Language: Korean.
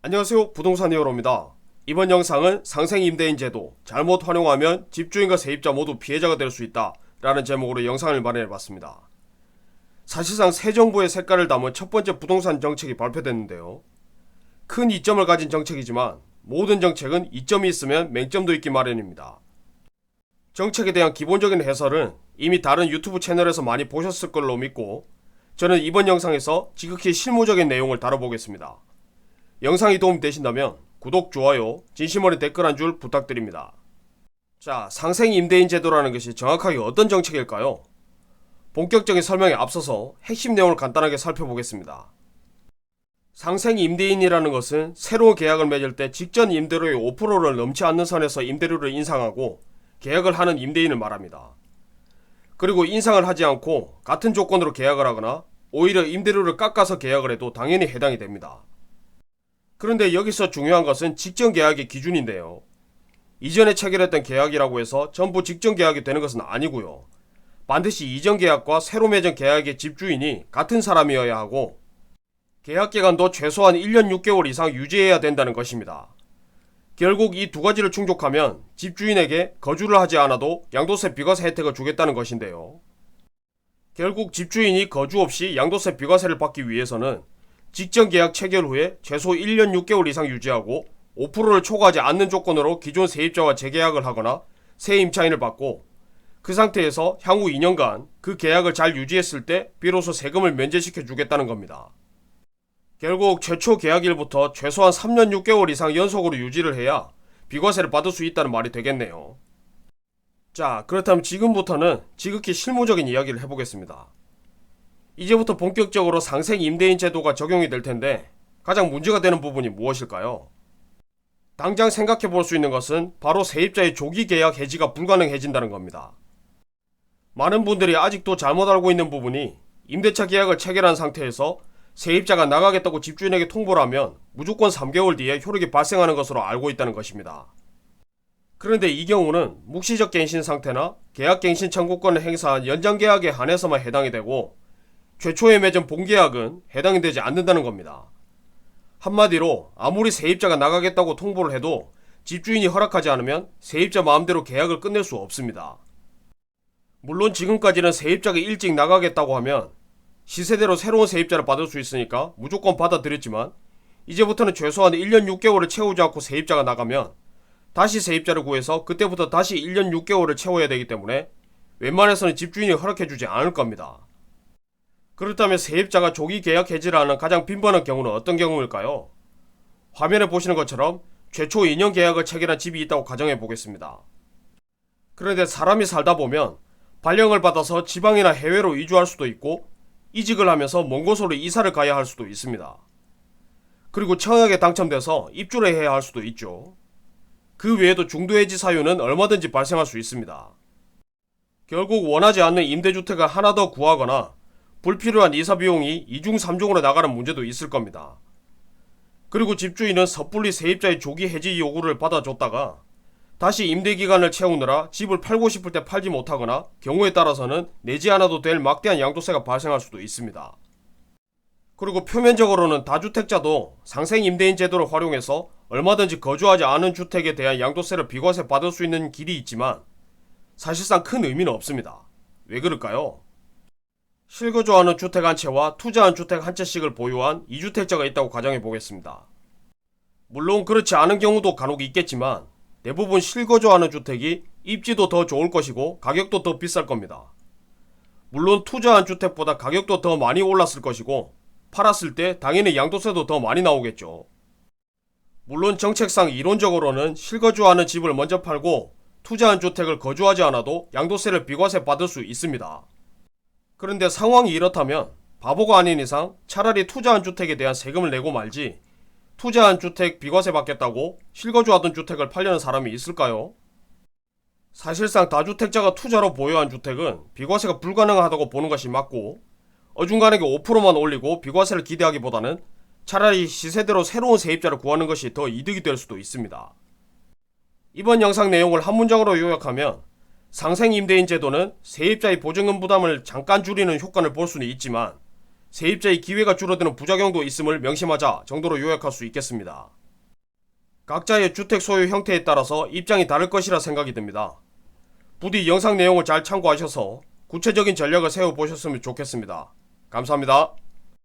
안녕하세요, 부동산 히어로입니다. 이번 영상은 상생임대인 제도, 잘못 활용하면 집주인과 세입자 모두 피해자가 될 수 있다 라는 제목으로 영상을 마련해봤습니다. 사실상 새 정부의 색깔을 담은 첫 번째 부동산 정책이 발표됐는데요. 큰 이점을 가진 정책이지만 모든 정책은 이점이 있으면 맹점도 있기 마련입니다. 정책에 대한 기본적인 해설은 이미 다른 유튜브 채널에서 많이 보셨을 걸로 믿고, 저는 이번 영상에서 지극히 실무적인 내용을 다뤄보겠습니다. 영상이 도움이 되신다면 구독, 좋아요, 진심 어린 댓글 한 줄 부탁드립니다. 자, 상생임대인 제도라는 것이 정확하게 어떤 정책일까요? 본격적인 설명에 앞서서 핵심 내용을 간단하게 살펴보겠습니다. 상생임대인이라는 것은 새로운 계약을 맺을 때 직전 임대료의 5%를 넘지 않는 선에서 임대료를 인상하고 계약을 하는 임대인을 말합니다. 그리고 인상을 하지 않고 같은 조건으로 계약을 하거나 오히려 임대료를 깎아서 계약을 해도 당연히 해당이 됩니다. 그런데 여기서 중요한 것은 직전 계약의 기준인데요. 이전에 체결했던 계약이라고 해서 전부 직전 계약이 되는 것은 아니고요. 반드시 이전 계약과 새로 맺은 계약의 집주인이 같은 사람이어야 하고, 계약 기간도 최소한 1년 6개월 이상 유지해야 된다는 것입니다. 결국 이 두 가지를 충족하면 집주인에게 거주를 하지 않아도 양도세 비과세 혜택을 주겠다는 것인데요. 결국 집주인이 거주 없이 양도세 비과세를 받기 위해서는 직전 계약 체결 후에 최소 1년 6개월 이상 유지하고 5%를 초과하지 않는 조건으로 기존 세입자와 재계약을 하거나 새 임차인을 받고, 그 상태에서 향후 2년간 그 계약을 잘 유지했을 때 비로소 세금을 면제시켜 주겠다는 겁니다. 결국 최초 계약일부터 최소한 3년 6개월 이상 연속으로 유지를 해야 비과세를 받을 수 있다는 말이 되겠네요. 자, 그렇다면 지금부터는 지극히 실무적인 이야기를 해보겠습니다. 이제부터 본격적으로 상생임대인 제도가 적용이 될 텐데, 가장 문제가 되는 부분이 무엇일까요? 당장 생각해 볼 수 있는 것은 바로 세입자의 조기 계약 해지가 불가능해진다는 겁니다. 많은 분들이 아직도 잘못 알고 있는 부분이, 임대차 계약을 체결한 상태에서 세입자가 나가겠다고 집주인에게 통보를 하면 무조건 3개월 뒤에 효력이 발생하는 것으로 알고 있다는 것입니다. 그런데 이 경우는 묵시적 갱신 상태나 계약갱신 청구권을 행사한 연장계약에 한해서만 해당이 되고, 최초에 맺은 본계약은 해당이 되지 않는다는 겁니다. 한마디로 아무리 세입자가 나가겠다고 통보를 해도 집주인이 허락하지 않으면 세입자 마음대로 계약을 끝낼 수 없습니다. 물론 지금까지는 세입자가 일찍 나가겠다고 하면 시세대로 새로운 세입자를 받을 수 있으니까 무조건 받아들였지만, 이제부터는 최소한 1년 6개월을 채우지 않고 세입자가 나가면 다시 세입자를 구해서 그때부터 다시 1년 6개월을 채워야 되기 때문에 웬만해서는 집주인이 허락해주지 않을 겁니다. 그렇다면 세입자가 조기 계약 해지를 하는 가장 빈번한 경우는 어떤 경우일까요? 화면에 보시는 것처럼 최초 2년 계약을 체결한 집이 있다고 가정해 보겠습니다. 그런데 사람이 살다 보면 발령을 받아서 지방이나 해외로 이주할 수도 있고, 이직을 하면서 먼 곳으로 이사를 가야 할 수도 있습니다. 그리고 청약에 당첨돼서 입주를 해야 할 수도 있죠. 그 외에도 중도해지 사유는 얼마든지 발생할 수 있습니다. 결국 원하지 않는 임대주택을 하나 더 구하거나 불필요한 이사 비용이 2중 3중으로 나가는 문제도 있을 겁니다. 그리고 집주인은 섣불리 세입자의 조기 해지 요구를 받아줬다가 다시 임대기간을 채우느라 집을 팔고 싶을 때 팔지 못하거나 경우에 따라서는 내지 않아도 될 막대한 양도세가 발생할 수도 있습니다. 그리고 표면적으로는 다주택자도 상생임대인 제도를 활용해서 얼마든지 거주하지 않은 주택에 대한 양도세를 비과세 받을 수 있는 길이 있지만, 사실상 큰 의미는 없습니다. 왜 그럴까요? 실거주하는 주택 한 채와 투자한 주택 한 채씩을 보유한 2주택자가 있다고 가정해 보겠습니다. 물론 그렇지 않은 경우도 간혹 있겠지만, 대부분 실거주하는 주택이 입지도 더 좋을 것이고 가격도 더 비쌀 겁니다. 물론 투자한 주택보다 가격도 더 많이 올랐을 것이고, 팔았을 때 당연히 양도세도 더 많이 나오겠죠. 물론 정책상 이론적으로는 실거주하는 집을 먼저 팔고 투자한 주택을 거주하지 않아도 양도세를 비과세 받을 수 있습니다. 그런데 상황이 이렇다면 바보가 아닌 이상 차라리 투자한 주택에 대한 세금을 내고 말지, 투자한 주택 비과세 받겠다고 실거주하던 주택을 팔려는 사람이 있을까요? 사실상 다주택자가 투자로 보유한 주택은 비과세가 불가능하다고 보는 것이 맞고, 어중간하게 5%만 올리고 비과세를 기대하기보다는 차라리 시세대로 새로운 세입자를 구하는 것이 더 이득이 될 수도 있습니다. 이번 영상 내용을 한 문장으로 요약하면, 상생임대인 제도는 세입자의 보증금 부담을 잠깐 줄이는 효과를 볼 수는 있지만, 세입자의 기회가 줄어드는 부작용도 있음을 명심하자 정도로 요약할 수 있겠습니다. 각자의 주택 소유 형태에 따라서 입장이 다를 것이라 생각이 듭니다. 부디 영상 내용을 잘 참고하셔서 구체적인 전략을 세워보셨으면 좋겠습니다. 감사합니다.